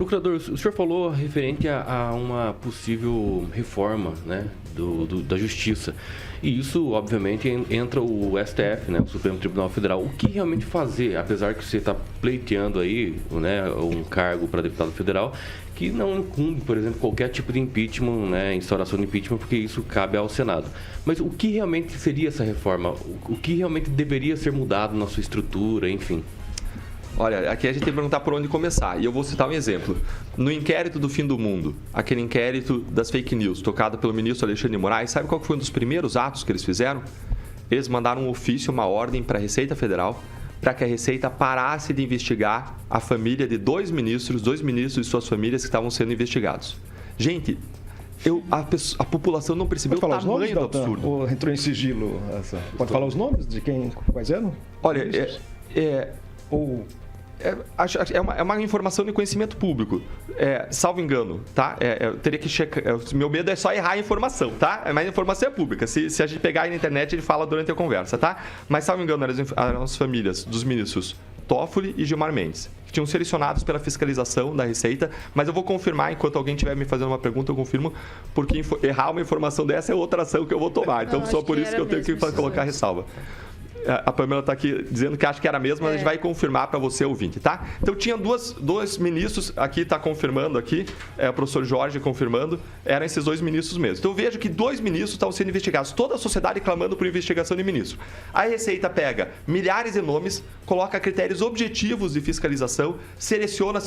Procurador, o senhor falou referente a uma possível reforma, né, da Justiça. E isso, obviamente, entra o STF, né, o Supremo Tribunal Federal. O que realmente fazer, apesar que você está pleiteando aí, né, um cargo para deputado federal, que não incumbe, por exemplo, qualquer tipo de impeachment, né, instauração de impeachment, porque isso cabe ao Senado. Mas o que realmente seria essa reforma? O que realmente deveria ser mudado na sua estrutura, enfim? Olha, aqui a gente tem que perguntar por onde começar. E eu vou citar um exemplo. No inquérito do fim do mundo, aquele inquérito das fake news, tocado pelo ministro Alexandre de Moraes, sabe qual foi um dos primeiros atos que eles fizeram? Eles mandaram um ofício, uma ordem para a Receita Federal, para que a Receita parasse de investigar a família de dois ministros e suas famílias que estavam sendo investigados. Gente, a população não percebeu o tamanho do absurdo. Ou entrou em sigilo? Pode falar os nomes de quais eram? Olha, é uma informação de conhecimento público, salvo engano, tá? Eu teria que checar. Meu medo é só errar a informação, tá? Mas a informação é pública. Se a gente pegar aí na internet, ele fala durante a conversa, tá? Mas, salvo engano, eram as famílias dos ministros Toffoli e Gilmar Mendes, que tinham selecionados pela fiscalização da Receita, mas eu vou confirmar, enquanto alguém estiver me fazendo uma pergunta, eu confirmo, porque errar uma informação dessa é outra ação que eu vou tomar. Então, só por isso que eu tenho que colocar a ressalva. A Pamela está aqui dizendo que acha que era mesmo, mas a gente vai confirmar para você, ouvinte, tá? Então, tinha dois ministros, aqui está confirmando, o professor Jorge confirmando, eram esses dois ministros mesmo. Então, eu vejo que dois ministros estavam sendo investigados, toda a sociedade clamando por investigação de ministro. A Receita pega milhares de nomes, coloca critérios objetivos de fiscalização, seleciona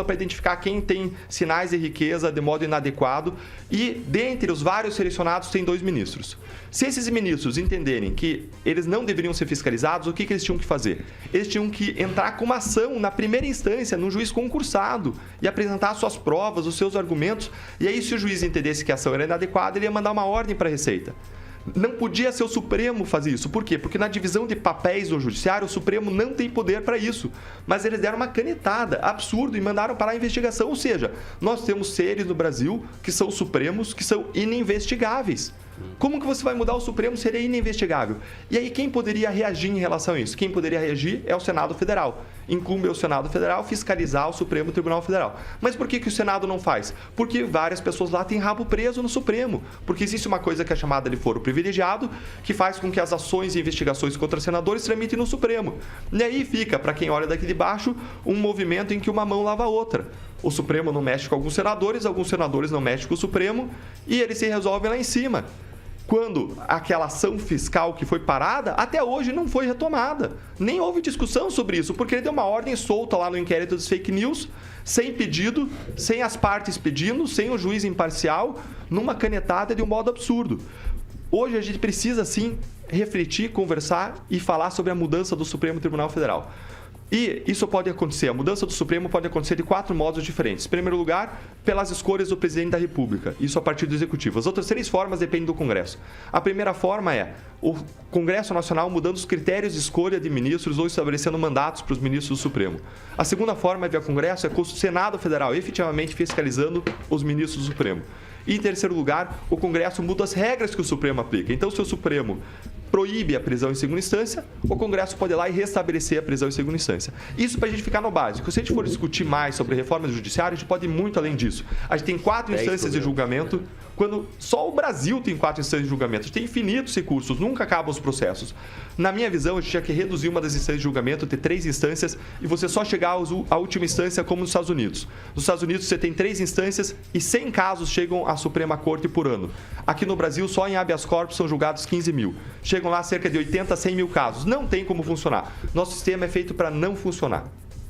para identificar quem tem sinais de riqueza de modo inadequado e, dentre os vários selecionados, tem dois ministros. Se esses ministros entenderem que eles não deveriam ser fiscalizados, o que eles tinham que fazer? Eles tinham que entrar com uma ação na primeira instância, no juiz concursado, e apresentar suas provas, os seus argumentos. E aí, se o juiz entendesse que a ação era inadequada, ele ia mandar uma ordem para a Receita. Não podia ser o Supremo fazer isso. Por quê? Porque na divisão de papéis do Judiciário, o Supremo não tem poder para isso. Mas eles deram uma canetada, absurdo, e mandaram parar a investigação. Ou seja, nós temos seres no Brasil que são Supremos, que são ininvestigáveis. Como que você vai mudar o Supremo se ele é ininvestigável? E aí, quem poderia reagir em relação a isso? Quem poderia reagir é o Senado Federal. Incumbe ao Senado Federal fiscalizar o Supremo Tribunal Federal. Mas por que o Senado não faz? Porque várias pessoas lá têm rabo preso no Supremo. Porque existe uma coisa que é chamada de foro privilegiado, que faz com que as ações e investigações contra senadores tramitem no Supremo. E aí fica, para quem olha daqui de baixo, um movimento em que uma mão lava a outra. O Supremo não mexe com alguns senadores não mexem com o Supremo, e eles se resolvem lá em cima. Quando aquela ação fiscal que foi parada, até hoje não foi retomada. Nem houve discussão sobre isso, porque ele deu uma ordem solta lá no inquérito dos fake news, sem pedido, sem as partes pedindo, sem o juiz imparcial, numa canetada de um modo absurdo. Hoje a gente precisa, sim, refletir, conversar e falar sobre a mudança do Supremo Tribunal Federal. E isso pode acontecer, a mudança do Supremo pode acontecer de 4 modos diferentes. Em primeiro lugar, pelas escolhas do presidente da República, isso a partir do Executivo. As outras 3 formas dependem do Congresso. A primeira forma é o Congresso Nacional mudando os critérios de escolha de ministros ou estabelecendo mandatos para os ministros do Supremo. A segunda forma via Congresso é com o Senado Federal efetivamente fiscalizando os ministros do Supremo. E, em terceiro lugar, o Congresso muda as regras que o Supremo aplica. Então, se o Supremo proíbe a prisão em segunda instância, o Congresso pode ir lá e restabelecer a prisão em segunda instância. Isso para a gente ficar no básico. Se a gente for discutir mais sobre reforma do Judiciário, a gente pode ir muito além disso. A gente tem 4 instâncias de julgamento, quando só o Brasil tem 4 instâncias de julgamento. A gente tem infinitos recursos, nunca acabam os processos. Na minha visão, a gente tinha que reduzir uma das instâncias de julgamento, ter 3 instâncias, e você só chegar à última instância como nos Estados Unidos. Nos Estados Unidos, você tem 3 instâncias e 100 casos chegam à Suprema Corte por ano. Aqui no Brasil, só em habeas corpus são julgados 15 mil. Chegam lá cerca de 80 a 100 mil casos. Não tem como funcionar. Nosso sistema é feito para não funcionar.